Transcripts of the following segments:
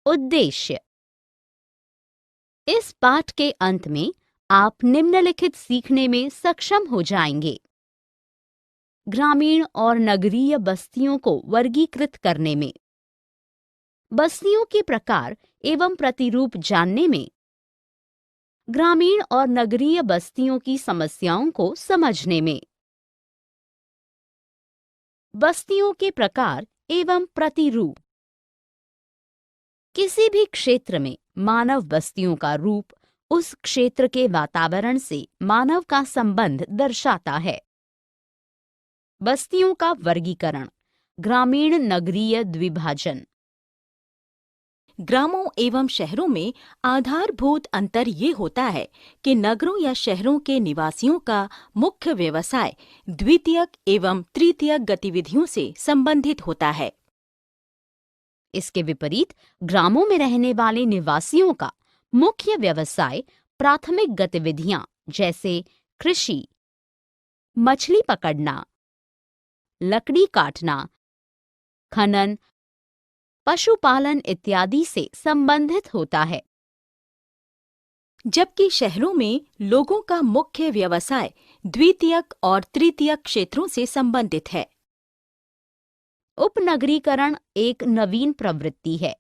उद्देश्य। इस पाठ के अंत में आप निम्नलिखित सीखने में सक्षम हो जाएंगे। ग्रामीण और नगरीय बस्तियों को वर्गीकृत करने में, बस्तियों के प्रकार एवं प्रतिरूप जानने में, ग्रामीण और नगरीय बस्तियों की समस्याओं को समझने में। बस्तियों के प्रकार एवं प्रतिरूप। किसी भी क्षेत्र में मानव बस्तियों का रूप उस क्षेत्र के वातावरण से मानव का संबंध दर्शाता है। बस्तियों का वर्गीकरण। ग्रामीण नगरीय द्विभाजन। ग्रामों एवं शहरों में आधारभूत अंतर ये होता है कि नगरों या शहरों के निवासियों का मुख्य व्यवसाय द्वितीयक एवं तृतीयक गतिविधियों से संबंधित होता है। इसके विपरीत ग्रामों में रहने वाले निवासियों का मुख्य व्यवसाय प्राथमिक गतिविधियां जैसे कृषि, मछली पकड़ना, लकड़ी काटना, खनन, पशुपालन इत्यादि से संबंधित होता है। जबकि शहरों में लोगों का मुख्य व्यवसाय द्वितीयक और तृतीयक क्षेत्रों से संबंधित है। उपनगरीकरण एक नवीन प्रवृत्ति है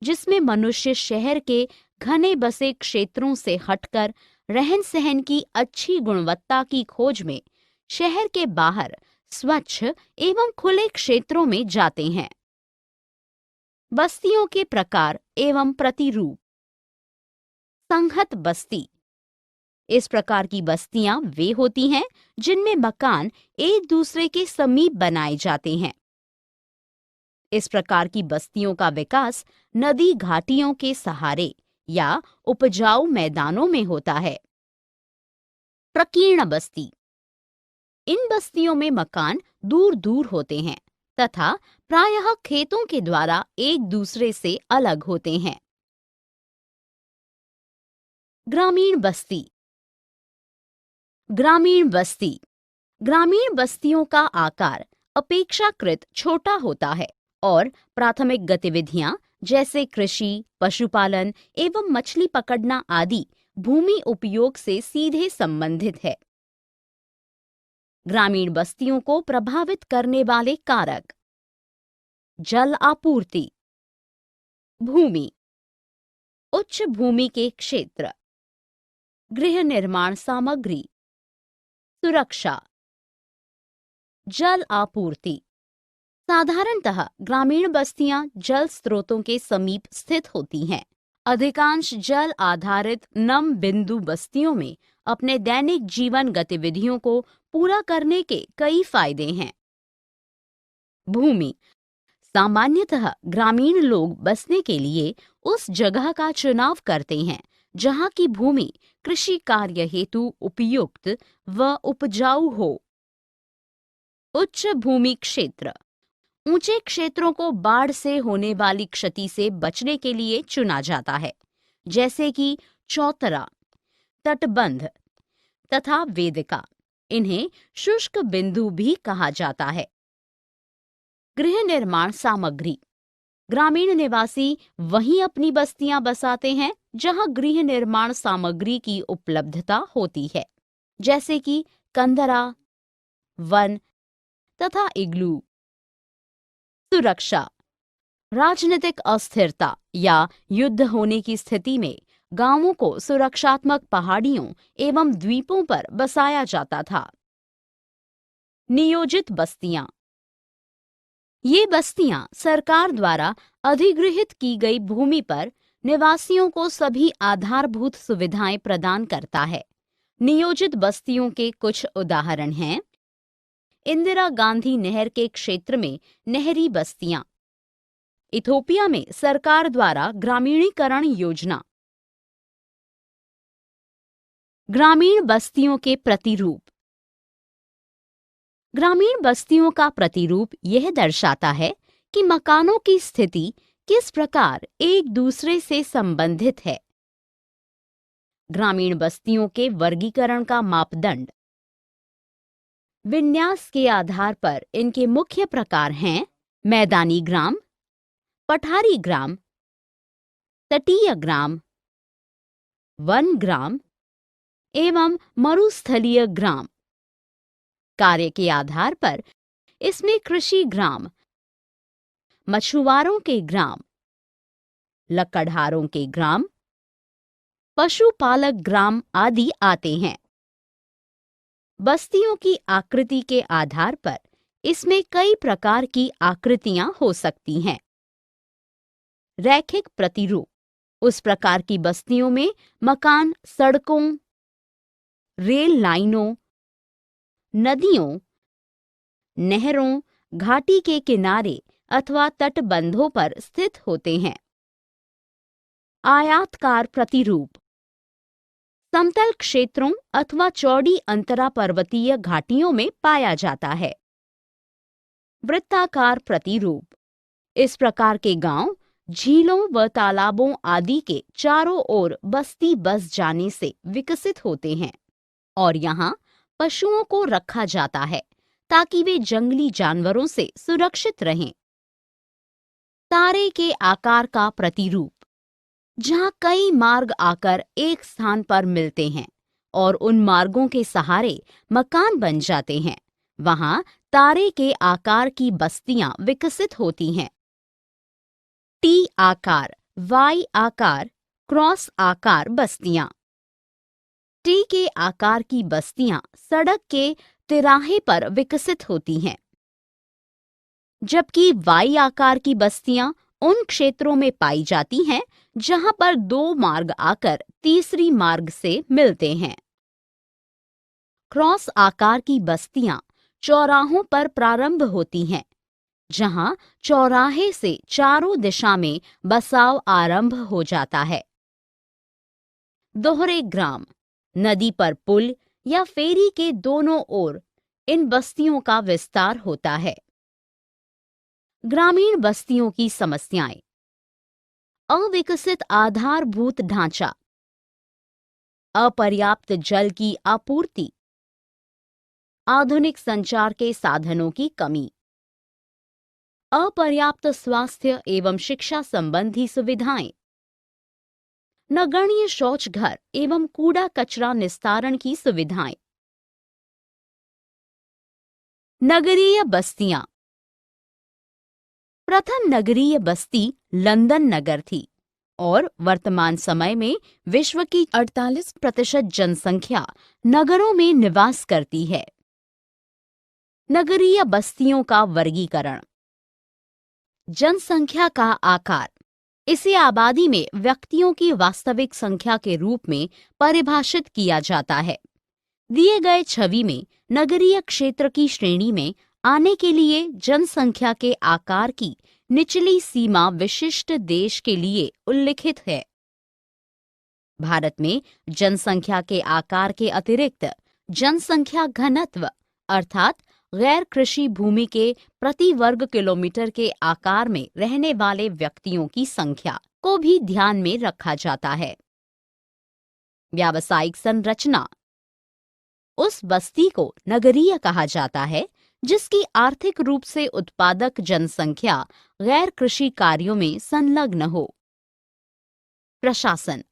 जिसमें मनुष्य शहर के घने बसे क्षेत्रों से हटकर रहन सहन की अच्छी गुणवत्ता की खोज में शहर के बाहर स्वच्छ एवं खुले क्षेत्रों में जाते हैं। बस्तियों के प्रकार एवं प्रतिरूप। संहत बस्ती। इस प्रकार की बस्तियां वे होती हैं जिनमें मकान एक दूसरे के समीप बनाए जाते हैं। इस प्रकार की बस्तियों का विकास नदी घाटियों के सहारे या उपजाऊ मैदानों में होता है। प्रकीर्ण बस्ती। इन बस्तियों में मकान दूर दूर होते हैं तथा प्रायः खेतों के द्वारा एक दूसरे से अलग होते हैं। ग्रामीण बस्ती। ग्रामीण बस्ती। ग्रामीण बस्तियों का आकार अपेक्षाकृत छोटा होता है और प्राथमिक गतिविधियां जैसे कृषि, पशुपालन एवं मछली पकड़ना आदि भूमि उपयोग से सीधे संबंधित है। ग्रामीण बस्तियों को प्रभावित करने वाले कारक। जल आपूर्ति, भूमि, उच्च भूमि के क्षेत्र, गृह निर्माण सामग्री, सुरक्षा। जल आपूर्ति। साधारणतः ग्रामीण बस्तियां जल स्रोतों के समीप स्थित होती हैं। अधिकांश जल आधारित नम बिंदु बस्तियों में अपने दैनिक जीवन गतिविधियों को पूरा करने के कई फायदे हैं। भूमि। सामान्यतः ग्रामीण लोग बसने के लिए उस जगह का चुनाव करते हैं जहां की भूमि कृषि कार्य हेतु उपयुक्त व उपजाऊ हो। उच्च भूमि क्षेत्र। ऊंचे क्षेत्रों को बाढ़ से होने वाली क्षति से बचने के लिए चुना जाता है, जैसे कि चौतरा, तटबंध तथा वेदिका। इन्हें शुष्क बिंदु भी कहा जाता है। गृह निर्माण सामग्री। ग्रामीण निवासी वहीं अपनी बस्तियां बसाते हैं जहां गृह निर्माण सामग्री की उपलब्धता होती है, जैसे कि कंदरा, वन तथा इग्लू। सुरक्षा। राजनीतिक अस्थिरता या युद्ध होने की स्थिति में गांवों को सुरक्षात्मक पहाड़ियों एवं द्वीपों पर बसाया जाता था। नियोजित बस्तियां। ये बस्तियां सरकार द्वारा अधिगृहित की गई भूमि पर निवासियों को सभी आधारभूत सुविधाएं प्रदान करता है। नियोजित बस्तियों के कुछ उदाहरण हैं: इंदिरा गांधी नहर के क्षेत्र में नहरी बस्तियां, इथोपिया में सरकार द्वारा ग्रामीणीकरण योजना। ग्रामीण बस्तियों के प्रतिरूप। ग्रामीण बस्तियों का प्रतिरूप यह दर्शाता है कि मकानों की स्थिति किस प्रकार एक दूसरे से संबंधित है। ग्रामीण बस्तियों के वर्गीकरण का मापदंड। विन्यास के आधार पर इनके मुख्य प्रकार हैं: मैदानी ग्राम, पठारी ग्राम, तटीय ग्राम, वन ग्राम एवं मरुस्थलीय ग्राम। कार्य के आधार पर इसमें कृषि ग्राम, मछुआरों के ग्राम, लकड़हारों के ग्राम, पशुपालक ग्राम आदि आते हैं। बस्तियों की आकृति के आधार पर इसमें कई प्रकार की आकृतियां हो सकती हैं। रैखिक प्रतिरूप, उस प्रकार की बस्तियों में मकान सड़कों, रेल लाइनों, नदियों, नहरों, घाटी के किनारे अथवा तटबंधों पर स्थित होते हैं। आयताकार प्रतिरूप, समतल क्षेत्रों अथवा चौड़ी अंतरा पर्वतीय घाटियों में पाया जाता है। वृत्ताकार प्रतिरूप, इस प्रकार के गांव झीलों व तालाबों आदि के चारों ओर बस्ती बस जाने से विकसित होते हैं और यहाँ पशुओं को रखा जाता है ताकि वे जंगली जानवरों से सुरक्षित रहें। तारे के आकार का प्रतिरूप, जहाँ कई मार्ग आकर एक स्थान पर मिलते हैं और उन मार्गों के सहारे मकान बन जाते हैं, वहां तारे के आकार की बस्तियां विकसित होती हैं। टी आकार, वाई आकार, क्रॉस आकार बस्तियां। टी के आकार की बस्तियां सड़क के तिराहे पर विकसित होती हैं, जबकि वाई आकार की बस्तियां उन क्षेत्रों में पाई जाती हैं जहां पर दो मार्ग आकर तीसरी मार्ग से मिलते हैं। क्रॉस आकार की बस्तियां चौराहों पर प्रारंभ होती हैं, जहां चौराहे से चारों दिशा में बसाव आरंभ हो जाता है। दोहरे ग्राम, नदी पर पुल या फेरी के दोनों ओर इन बस्तियों का विस्तार होता है। ग्रामीण बस्तियों की समस्याएं, अविकसित आधारभूत ढांचा, अपर्याप्त जल की आपूर्ति, आधुनिक संचार के साधनों की कमी, अपर्याप्त स्वास्थ्य एवं शिक्षा संबंधी सुविधाएं, नगण्य शौच घर एवं कूड़ा कचरा निस्तारण की सुविधाएं। नगरीय बस्तियां। प्रथम नगरीय बस्ती लंदन नगर थी और वर्तमान समय में विश्व की 48% जनसंख्या नगरों में निवास करती है। नगरीय बस्तियों का वर्गीकरण। जनसंख्या का आकार, इसे आबादी में व्यक्तियों की वास्तविक संख्या के रूप में परिभाषित किया जाता है। दिए गए छवि में नगरीय क्षेत्र की श्रेणी में आने के लिए जनसंख्या के आकार की निचली सीमा विशिष्ट देश के लिए उल्लिखित है। भारत में जनसंख्या के आकार के अतिरिक्त जनसंख्या घनत्व अर्थात गैर कृषि भूमि के प्रति वर्ग किलोमीटर के आकार में रहने वाले व्यक्तियों की संख्या को भी ध्यान में रखा जाता है। व्यावसायिक संरचना। उस बस्ती को नगरीय कहा जाता है जिसकी आर्थिक रूप से उत्पादक जनसंख्या गैर कृषि कार्यों में संलग्न हो। प्रशासन।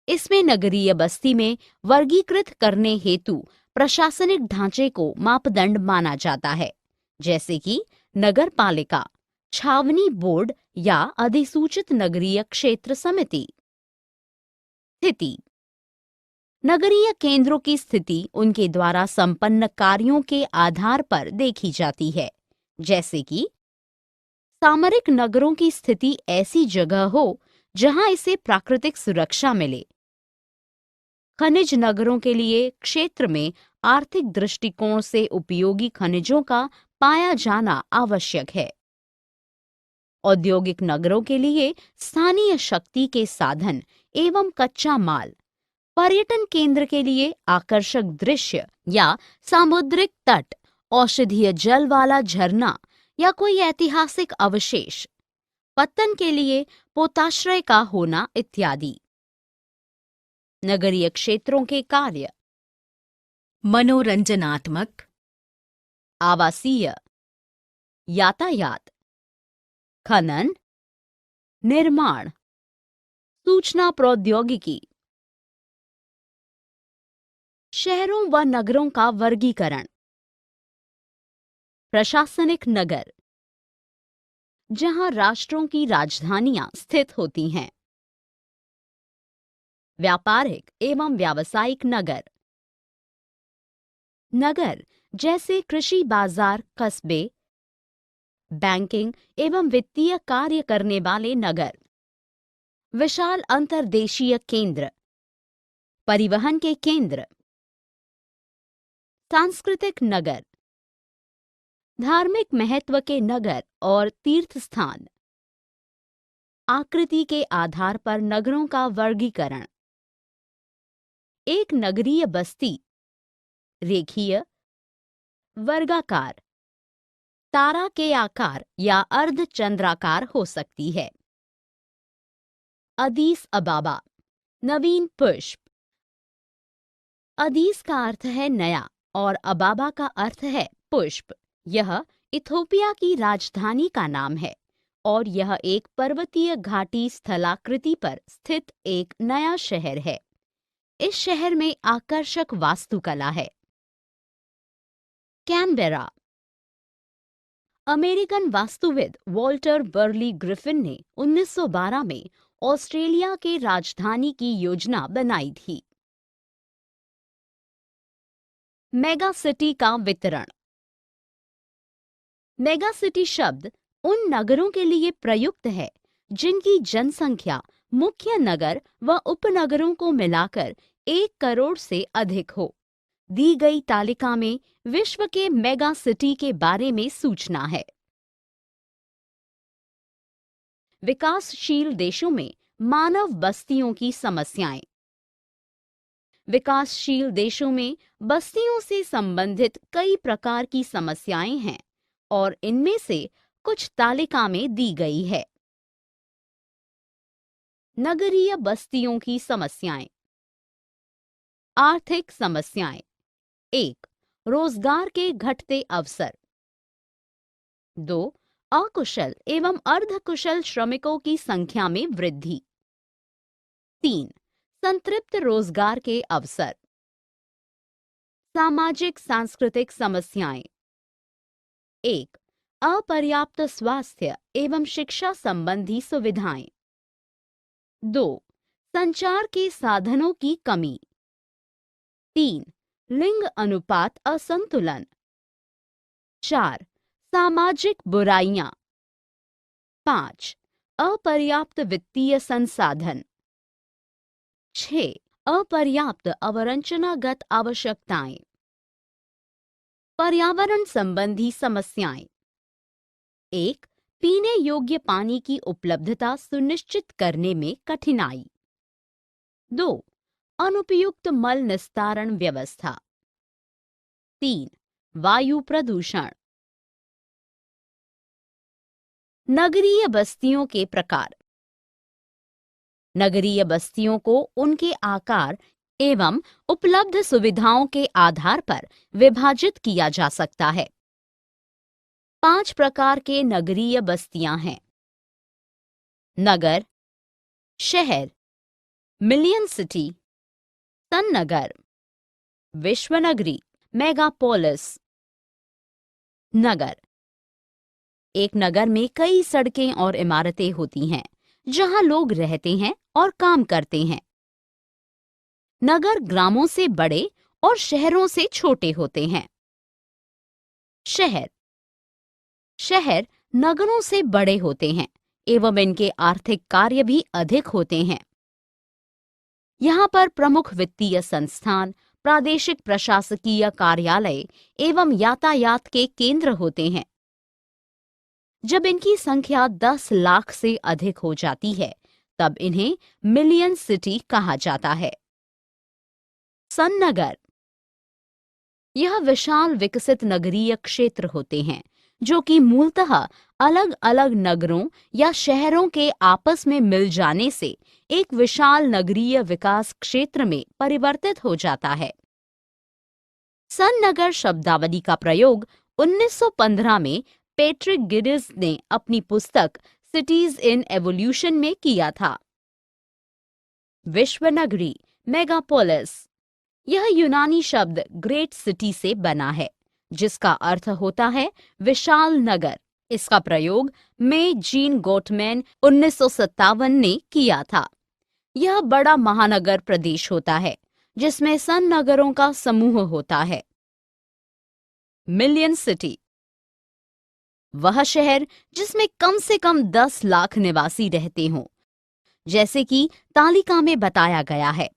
इसमें नगरीय बस्ती में वर्गीकृत करने हेतु प्रशासनिक ढांचे को मापदंड माना जाता है, जैसे कि नगर पालिका, छावनी बोर्ड या अधिसूचित नगरीय क्षेत्र समिति। स्थिति। नगरीय केंद्रों की स्थिति उनके द्वारा संपन्न कार्यों के आधार पर देखी जाती है, जैसे कि सामरिक नगरों की स्थिति ऐसी जगह हो जहां इसे प्राकृतिक सुरक्षा मिले। खनिज नगरों के लिए क्षेत्र में आर्थिक दृष्टिकोण से उपयोगी खनिजों का पाया जाना आवश्यक है। औद्योगिक नगरों के लिए स्थानीय शक्ति के साधन एवं कच्चा माल। पर्यटन केंद्र के लिए आकर्षक दृश्य या सामुद्रिक तट, औषधीय जल वाला झरना या कोई ऐतिहासिक अवशेष। पत्तन के लिए पोताश्रय का होना इत्यादि। नगरीय क्षेत्रों के कार्य। मनोरंजनात्मक, आवासीय, यातायात, खनन, निर्माण, सूचना प्रौद्योगिकी। शहरों व नगरों का वर्गीकरण। प्रशासनिक नगर, जहां राष्ट्रों की राजधानियां स्थित होती हैं। व्यापारिक एवं व्यावसायिक नगर, नगर जैसे कृषि बाजार, कस्बे, बैंकिंग एवं वित्तीय कार्य करने वाले नगर। विशाल अंतर्देशीय केंद्र, परिवहन के केंद्र। सांस्कृतिक नगर, धार्मिक महत्व के नगर और तीर्थ स्थान। आकृति के आधार पर नगरों का वर्गीकरण। एक नगरीय बस्ती रेखीय, वर्गाकार, तारा के आकार या अर्धचंद्राकार हो सकती है। अदीस अबाबा, नवीन पुष्प। अदीस का अर्थ है नया और अबाबा का अर्थ है पुष्प। यह इथोपिया की राजधानी का नाम है और यह एक पर्वतीय घाटी स्थलाकृति पर स्थित एक नया शहर है। इस शहर में आकर्षक वास्तुकला है। कैनबेरा, अमेरिकन वास्तुविद वॉल्टर बर्ली ग्रिफिन ने 1912 में ऑस्ट्रेलिया के राजधानी की योजना बनाई थी। मेगा सिटी का वितरण। मेगा सिटी शब्द उन नगरों के लिए प्रयुक्त है जिनकी जनसंख्या मुख्य नगर व उपनगरों को मिलाकर 1 करोड़ से अधिक हो। दी गई तालिका में विश्व के मेगा सिटी के बारे में सूचना है। विकासशील देशों में मानव बस्तियों की समस्याएं। विकासशील देशों में बस्तियों से संबंधित कई प्रकार की समस्याएं हैं और इनमें से कुछ तालिका में दी गई है। नगरीय बस्तियों की समस्याएं। आर्थिक समस्याएं। 1. रोजगार के घटते अवसर। 2. अकुशल एवं अर्धकुशल श्रमिकों की संख्या में वृद्धि। 3. संतृप्त रोजगार के अवसर। सामाजिक सांस्कृतिक समस्याएं। 1. अपर्याप्त स्वास्थ्य एवं शिक्षा संबंधी सुविधाएं। 2. संचार के साधनों की कमी। 3. लिंग अनुपात असंतुलन। 4. सामाजिक बुराइयां। 5. अपर्याप्त वित्तीय संसाधन। 6. अपर्याप्त अवरचनागत आवश्यकताएं। पर्यावरण संबंधी समस्याएं। 1. पीने योग्य पानी की उपलब्धता सुनिश्चित करने में कठिनाई। 2. अनुपयुक्त मल निस्तारण व्यवस्था। 3. वायु प्रदूषण। नगरीय बस्तियों के प्रकार। नगरीय बस्तियों को उनके आकार एवं उपलब्ध सुविधाओं के आधार पर विभाजित किया जा सकता है। 5 प्रकार के नगरीय बस्तियां हैं। नगर, शहर, मिलियन सिटी, सन्नगर, विश्वनगरी, मेगापोलिस। नगर। एक नगर में कई सड़कें और इमारतें होती हैं जहां लोग रहते हैं और काम करते हैं। नगर ग्रामों से बड़े और शहरों से छोटे होते हैं। शहर। शहर नगरों से बड़े होते हैं एवं इनके आर्थिक कार्य भी अधिक होते हैं। यहाँ पर प्रमुख वित्तीय संस्थान, प्रादेशिक प्रशासकीय कार्यालय एवं यातायात के केंद्र होते हैं। जब इनकी संख्या 10 लाख से अधिक हो जाती है तब इन्हें मिलियन सिटी कहा जाता है। सन्नगर। यह विशाल विकसित नगरीय क्षेत्र होते हैं जो कि मूलतः अलग अलग नगरों या शहरों के आपस में मिल जाने से एक विशाल नगरीय विकास क्षेत्र में परिवर्तित हो जाता है। सन्नगर शब्दावली का प्रयोग 1915 में पैट्रिक गिडिस ने अपनी पुस्तक सिटीज इन एवोल्यूशन में किया था। विश्व नगरी, मेगापोलिस। यह यूनानी शब्द ग्रेट सिटी से बना है, जिसका अर्थ होता है विशाल नगर। इसका प्रयोग में जीन गोटमैन 1957 ने किया था। यह बड़ा महानगर प्रदेश होता है जिसमें सन नगरों का समूह होता है। मिलियन सिटी, वह शहर जिसमें कम से कम 10 लाख निवासी रहते हों, जैसे कि तालिका में बताया गया है।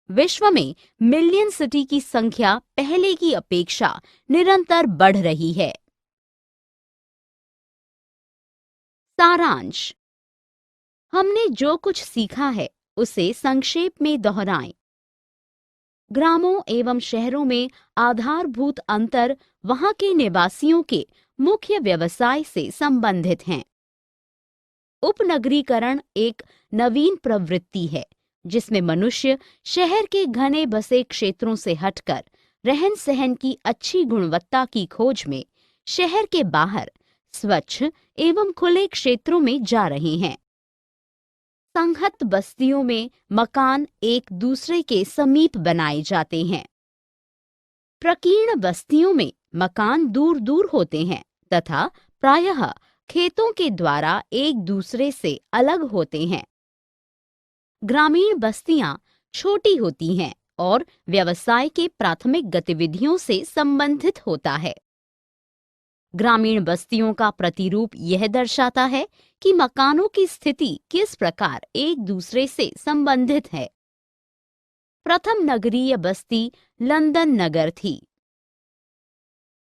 विश्व में मिलियन सिटी की संख्या पहले की अपेक्षा निरंतर बढ़ रही है। सारांश, हमने जो कुछ सीखा है उसे संक्षेप में दोहराएं। ग्रामों एवं शहरों में आधारभूत अंतर वहां के निवासियों के मुख्य व्यवसाय से संबंधित हैं। उपनगरीकरण एक नवीन प्रवृत्ति है जिसमें मनुष्य शहर के घने बसे क्षेत्रों से हटकर रहन सहन की अच्छी गुणवत्ता की खोज में शहर के बाहर स्वच्छ एवं खुले क्षेत्रों में जा रहे हैं। संहत बस्तियों में मकान एक दूसरे के समीप बनाए जाते हैं। प्रकीर्ण बस्तियों में मकान दूर दूर होते हैं तथा प्रायः खेतों के द्वारा एक दूसरे से अलग होते हैं। ग्रामीण बस्तियां छोटी होती हैं और व्यवसाय के प्राथमिक गतिविधियों से संबंधित होता है। ग्रामीण बस्तियों का प्रतिरूप यह दर्शाता है कि मकानों की स्थिति किस प्रकार एक दूसरे से संबंधित है। प्रथम नगरीय बस्ती लंदन नगर थी,